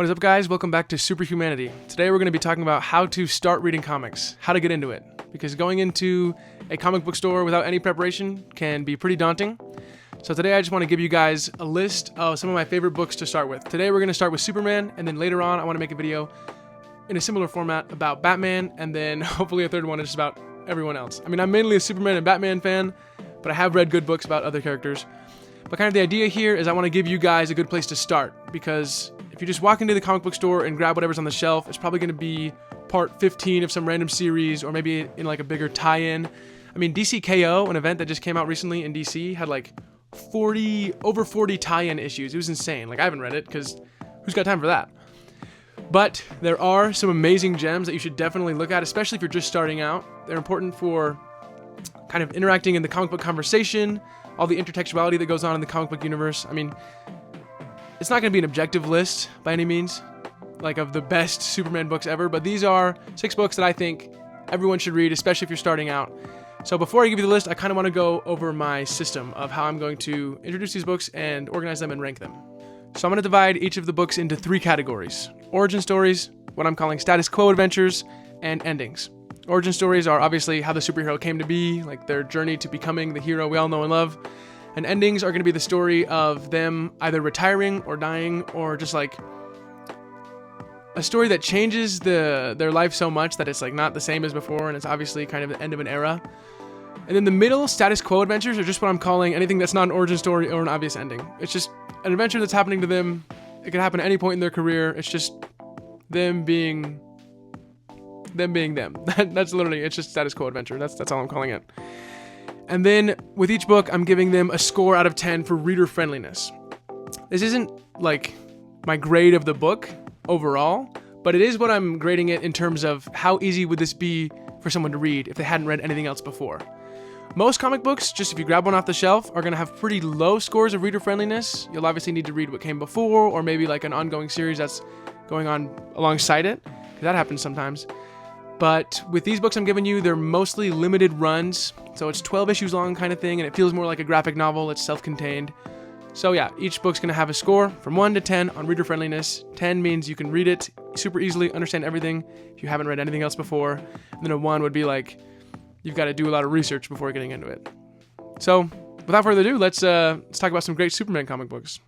What is up, guys? Welcome back to Superhumanity. Today we're going to be talking about how to start reading comics, how to get into it, because going into a comic book store without any preparation can be pretty daunting. So today I just want to give you guys a list of some of my favorite books to start with. Today we're going to start with Superman, and then later on I want to make a video in a similar format about Batman, and then hopefully a third one is just about everyone else. I mean, I'm mainly a Superman and Batman fan, but I have read good books about other characters. But kind of the idea here is I want to give you guys a good place to start, because if you just walk into the comic book store and grab whatever's on the shelf, it's probably going to be part 15 of some random series, or maybe in like a bigger tie-in. I mean, DC KO, an event that just came out recently in DC, had like over 40 tie-in issues. It was insane. Like, I haven't read it because who's got time for that? But there are some amazing gems that you should definitely look at, especially if you're just starting out. They're important for kind of interacting in the comic book conversation, all the intertextuality that goes on in the comic book universe. I mean, it's not going to be an objective list by any means, like of the best Superman books ever, but these are 6 books that I think everyone should read, especially if you're starting out. So before I give you the list, I kind of want to go over my system of how I'm going to introduce these books and organize them and rank them. So I'm going to divide each of the books into 3 categories: origin stories, what I'm calling status quo adventures, and endings. Origin stories are obviously how the superhero came to be, like their journey to becoming the hero we all know and love. And endings are going to be the story of them either retiring or dying, or just like a story that changes their life so much that it's like not the same as before, and it's obviously kind of the end of an era. And then the middle status quo adventures are just what I'm calling anything that's not an origin story or an obvious ending. It's just an adventure that's happening to them. It can happen at any point in their career. It's just them being them. That's literally, it's just status quo adventure. That's all I'm calling it. And then with each book, I'm giving them a score out of 10 for reader friendliness. This isn't like my grade of the book overall, but it is what I'm grading it in terms of how easy would this be for someone to read if they hadn't read anything else before. Most comic books, just if you grab one off the shelf, are going to have pretty low scores of reader friendliness. You'll obviously need to read what came before, or maybe like an ongoing series that's going on alongside it, because that happens sometimes. But with these books I'm giving you, they're mostly limited runs, so it's 12 issues long kind of thing, and it feels more like a graphic novel. It's self-contained. So yeah, each book's going to have a score from 1 to 10 on reader friendliness. 10 means you can read it super easily, understand everything if you haven't read anything else before. And then a 1 would be like, you've got to do a lot of research before getting into it. So without further ado, let's talk about some great Superman comic books.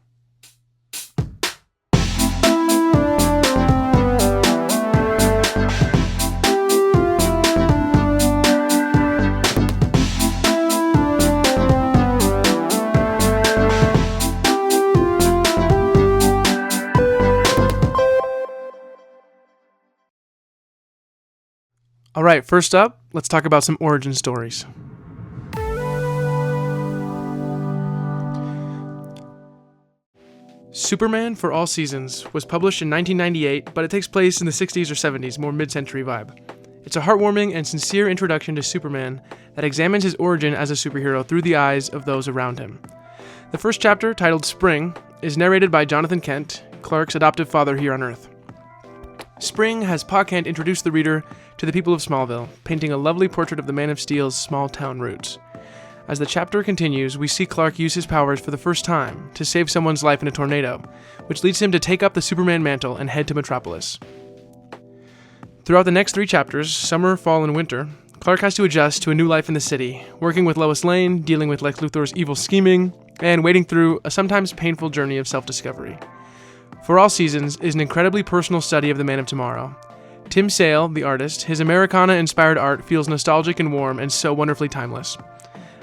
Alright, first up, let's talk about some origin stories. Superman for All Seasons was published in 1998, but it takes place in the 60s or 70s, more mid-century vibe. It's a heartwarming and sincere introduction to Superman that examines his origin as a superhero through the eyes of those around him. The first chapter, titled Spring, is narrated by Jonathan Kent, Clark's adoptive father here on Earth. Spring has Pa Kent introduce the reader to the people of Smallville, painting a lovely portrait of the Man of Steel's small-town roots. As the chapter continues, we see Clark use his powers for the first time to save someone's life in a tornado, which leads him to take up the Superman mantle and head to Metropolis. Throughout the next 3 chapters, summer, fall, and winter, Clark has to adjust to a new life in the city, working with Lois Lane, dealing with Lex Luthor's evil scheming, and wading through a sometimes painful journey of self-discovery. For All Seasons is an incredibly personal study of the Man of Tomorrow. Tim Sale, the artist, his Americana-inspired art feels nostalgic and warm and so wonderfully timeless.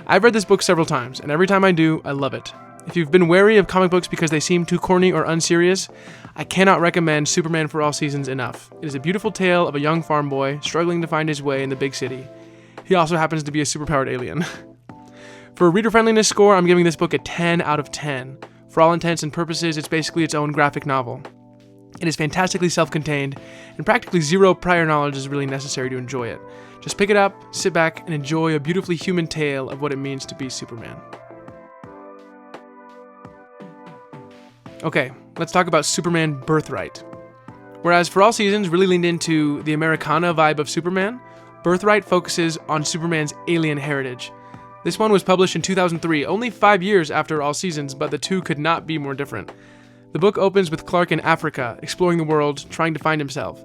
I've read this book several times, and every time I do, I love it. If you've been wary of comic books because they seem too corny or unserious, I cannot recommend Superman for All Seasons enough. It is a beautiful tale of a young farm boy struggling to find his way in the big city. He also happens to be a superpowered alien. For a reader friendliness score, I'm giving this book a 10 out of 10. For all intents and purposes, it's basically its own graphic novel. It is fantastically self-contained, and practically zero prior knowledge is really necessary to enjoy it. Just pick it up, sit back, and enjoy a beautifully human tale of what it means to be Superman. Okay, let's talk about Superman Birthright. Whereas For All Seasons really leaned into the Americana vibe of Superman, Birthright focuses on Superman's alien heritage. This one was published in 2003, only 5 years after All Seasons, but the two could not be more different. The book opens with Clark in Africa, exploring the world, trying to find himself.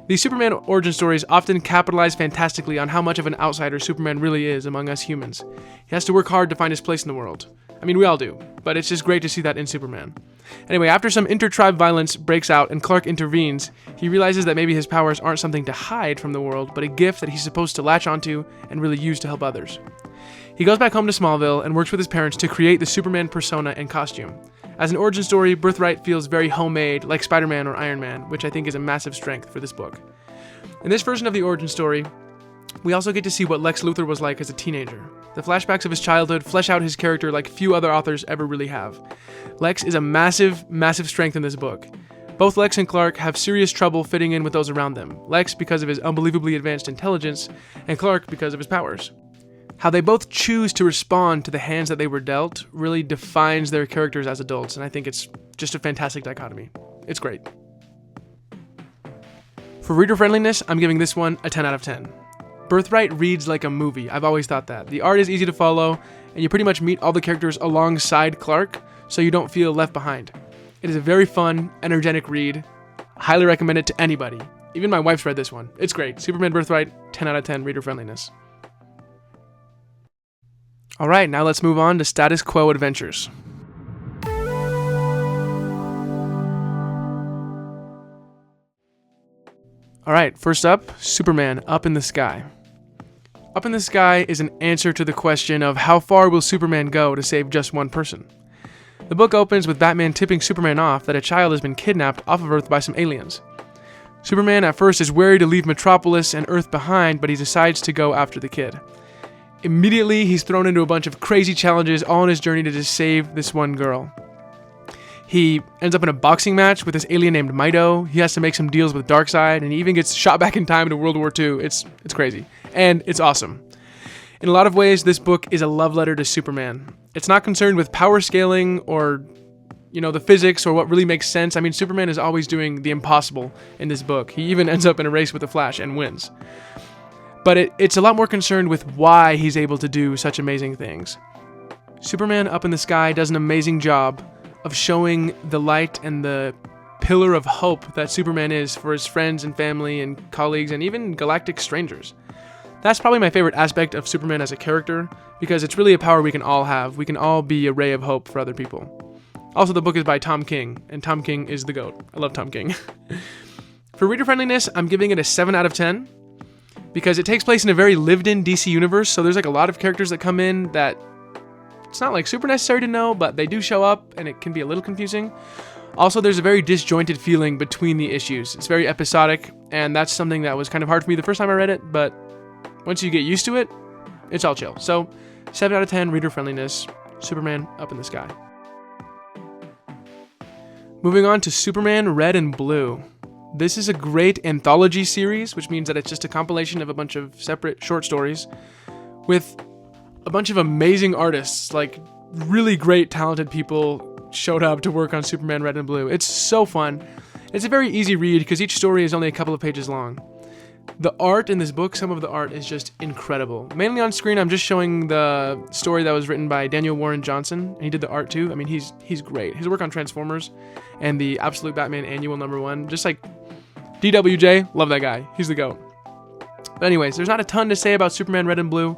These Superman origin stories often capitalize fantastically on how much of an outsider Superman really is among us humans. He has to work hard to find his place in the world. I mean, we all do, but it's just great to see that in Superman. Anyway, after some inter-tribe violence breaks out and Clark intervenes, he realizes that maybe his powers aren't something to hide from the world, but a gift that he's supposed to latch onto and really use to help others. He goes back home to Smallville and works with his parents to create the Superman persona and costume. As an origin story, Birthright feels very homemade, like Spider-Man or Iron Man, which I think is a massive strength for this book. In this version of the origin story, we also get to see what Lex Luthor was like as a teenager. The flashbacks of his childhood flesh out his character like few other authors ever really have. Lex is a massive, massive strength in this book. Both Lex and Clark have serious trouble fitting in with those around them. Lex because of his unbelievably advanced intelligence, and Clark because of his powers. How they both choose to respond to the hands that they were dealt really defines their characters as adults, and I think it's just a fantastic dichotomy. It's great. For reader friendliness, I'm giving this one a 10 out of 10. Birthright reads like a movie. I've always thought that. The art is easy to follow, and you pretty much meet all the characters alongside Clark, so you don't feel left behind. It is a very fun, energetic read. Highly recommend it to anybody. Even my wife's read this one. It's great. Superman Birthright, 10 out of 10 reader friendliness. Alright, now let's move on to Status Quo Adventures. Alright, first up, Superman Up in the Sky. Up in the Sky is an answer to the question of how far will Superman go to save just one person. The book opens with Batman tipping Superman off that a child has been kidnapped off of Earth by some aliens. Superman at first is wary to leave Metropolis and Earth behind, but he decides to go after the kid. Immediately, he's thrown into a bunch of crazy challenges all on his journey to just save this one girl. He ends up in a boxing match with this alien named Mido. He has to make some deals with Darkseid, and he even gets shot back in time into World War II. It's crazy, and it's awesome. In a lot of ways, this book is a love letter to Superman. It's not concerned with power scaling or, the physics or what really makes sense. I mean, Superman is always doing the impossible in this book. He even ends up in a race with the Flash and wins. But it's a lot more concerned with why he's able to do such amazing things. Superman Up in the Sky does an amazing job of showing the light and the pillar of hope that Superman is for his friends and family and colleagues and even galactic strangers. That's probably my favorite aspect of Superman as a character, because it's really a power we can all have. We can all be a ray of hope for other people. Also, the book is by Tom King, and Tom King is the GOAT. I love Tom King. For reader friendliness, I'm giving it a 7 out of 10. Because it takes place in a very lived-in DC universe, so there's a lot of characters that come in that it's not super necessary to know, but they do show up, and it can be a little confusing. Also, there's a very disjointed feeling between the issues. It's very episodic, and that's something that was kind of hard for me the first time I read it, but once you get used to it, it's all chill. So, 7 out of 10 reader friendliness, Superman Up in the Sky. Moving on to Superman Red and Blue. This is a great anthology series, which means that it's just a compilation of a bunch of separate short stories with a bunch of amazing artists, like really great, talented people showed up to work on Superman Red and Blue. It's so fun. It's a very easy read because each story is only a couple of pages long. The art in this book, some of the art is just incredible. Mainly on screen, I'm just showing the story that was written by Daniel Warren Johnson, and he did the art too. I mean, he's great. His work on Transformers and the Absolute Batman Annual #1, just like DWJ, love that guy. He's the GOAT. But anyways, there's not a ton to say about Superman Red and Blue.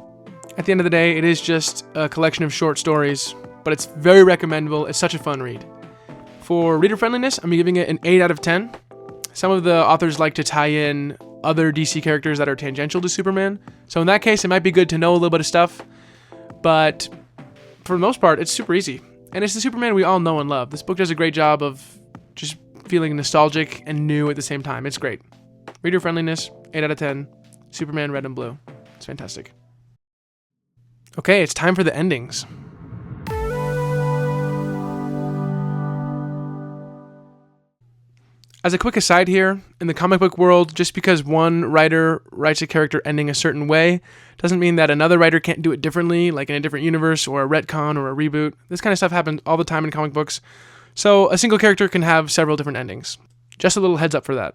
At the end of the day, it is just a collection of short stories, but it's very recommendable. It's such a fun read. For reader friendliness, I'm giving it an 8 out of 10. Some of the authors like to tie in other DC characters that are tangential to Superman. So in that case, it might be good to know a little bit of stuff. But for the most part, it's super easy. And it's the Superman we all know and love. This book does a great job of just feeling nostalgic and new at the same time. It's great. Reader friendliness, 8 out of 10. Superman Red and Blue. It's fantastic. Okay, it's time for the endings. As a quick aside here, in the comic book world, just because one writer writes a character ending a certain way doesn't mean that another writer can't do it differently, like in a different universe or a retcon or a reboot. This kind of stuff happens all the time in comic books, so a single character can have several different endings. Just a little heads up for that.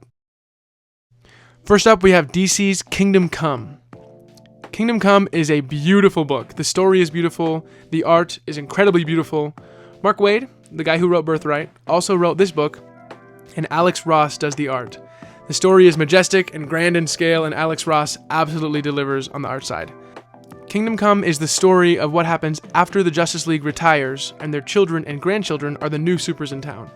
First up, we have DC's Kingdom Come. Kingdom Come is a beautiful book. The story is beautiful, the art is incredibly beautiful. Mark Waid, the guy who wrote Birthright, also wrote this book, and Alex Ross does the art. The story is majestic and grand in scale, and Alex Ross absolutely delivers on the art side. Kingdom Come is the story of what happens after the Justice League retires and their children and grandchildren are the new supers in town.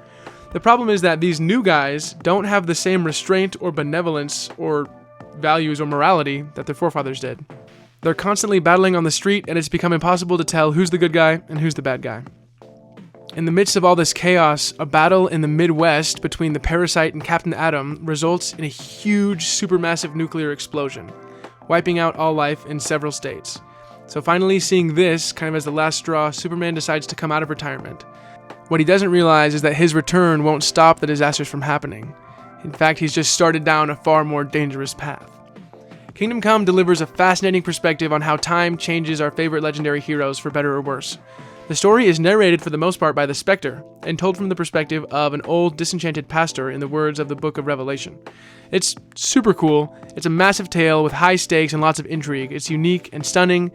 The problem is that these new guys don't have the same restraint or benevolence or values or morality that their forefathers did. They're constantly battling on the street, and it's become impossible to tell who's the good guy and who's the bad guy. In the midst of all this chaos, a battle in the Midwest between the Parasite and Captain Atom results in a huge supermassive nuclear explosion, wiping out all life in several states. So finally, seeing this kind of as the last straw, Superman decides to come out of retirement. What he doesn't realize is that his return won't stop the disasters from happening. In fact, he's just started down a far more dangerous path. Kingdom Come delivers a fascinating perspective on how time changes our favorite legendary heroes for better or worse. The story is narrated for the most part by the Spectre, and told from the perspective of an old, disenchanted pastor in the words of the Book of Revelation. It's super cool, it's a massive tale with high stakes and lots of intrigue, it's unique and stunning,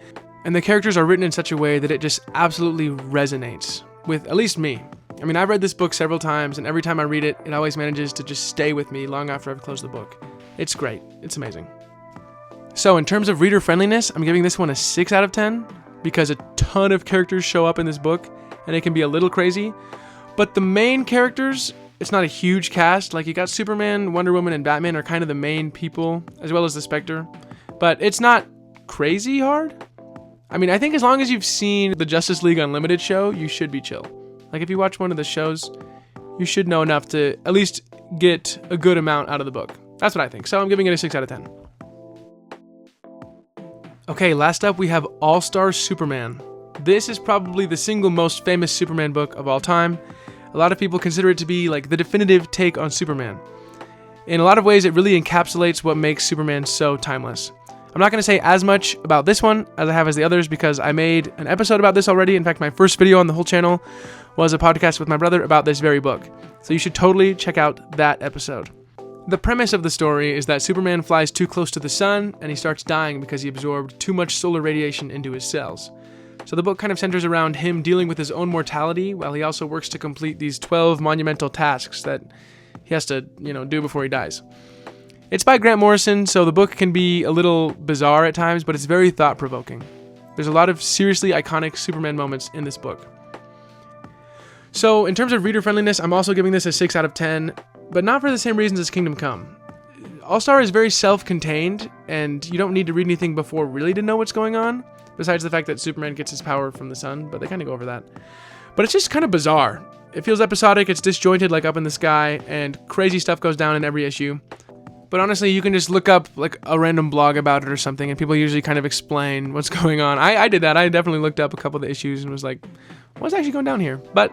and the characters are written in such a way that it just absolutely resonates with at least me. I mean, I've read this book several times, and every time I read it, it always manages to just stay with me long after I've closed the book. It's great, it's amazing. So in terms of reader friendliness, I'm giving this one a 6 out of 10, because a ton of characters show up in this book, and it can be a little crazy. But the main characters, it's not a huge cast. Like, you got Superman, Wonder Woman, and Batman are kind of the main people, as well as the Spectre. But it's not crazy hard. I mean, I think as long as you've seen the Justice League Unlimited show, you should be chill. Like, if you watch one of the shows, you should know enough to at least get a good amount out of the book. That's what I think. So I'm giving it a 6 out of 10. Okay, last up we have All-Star Superman. This is probably the single most famous Superman book of all time. A lot of people consider it to be like the definitive take on Superman. In a lot of ways, it really encapsulates what makes Superman so timeless. I'm not going to say as much about this one as I have as the others because I made an episode about this already. In fact, my first video on the whole channel was a podcast with my brother about this very book. So you should totally check out that episode. The premise of the story is that Superman flies too close to the sun and he starts dying because he absorbed too much solar radiation into his cells. So the book kind of centers around him dealing with his own mortality while he also works to complete these 12 monumental tasks that he has to, do before he dies. It's by Grant Morrison, so the book can be a little bizarre at times, but it's very thought-provoking. There's a lot of seriously iconic Superman moments in this book. So in terms of reader friendliness, I'm also giving this a 6 out of 10, but not for the same reasons as Kingdom Come. All-Star is very self-contained, and you don't need to read anything before really to know what's going on, besides the fact that Superman gets his power from the sun, but they kind of go over that. But it's just kind of bizarre. It feels episodic, it's disjointed like Up in the Sky, and crazy stuff goes down in every issue. But honestly, you can just look up like a random blog about it or something, and people usually kind of explain what's going on. I did that. I definitely looked up a couple of the issues and was like, what's actually going down here? But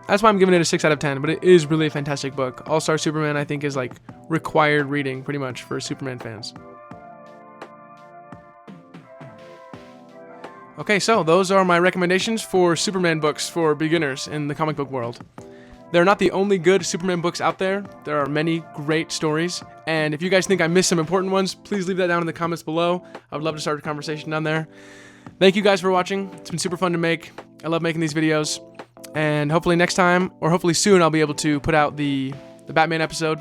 that's why I'm giving it a 6 out of 10, but it is really a fantastic book. All-Star Superman, I think, is like required reading pretty much for Superman fans. Okay, so those are my recommendations for Superman books for beginners in the comic book world. They're not the only good Superman books out there. There are many great stories, and if you guys think I missed some important ones, please leave that down in the comments below. I would love to start a conversation down there. Thank you guys for watching. It's been super fun to make. I love making these videos. And hopefully next time, or hopefully soon, I'll be able to put out the Batman episode.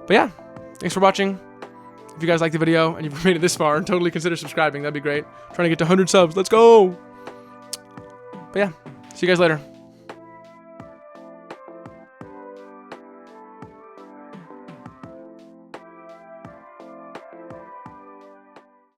But yeah, thanks for watching. If you guys liked the video and you've made it this far, totally consider subscribing. That'd be great. Trying to get to 100 subs. Let's go! But yeah, see you guys later.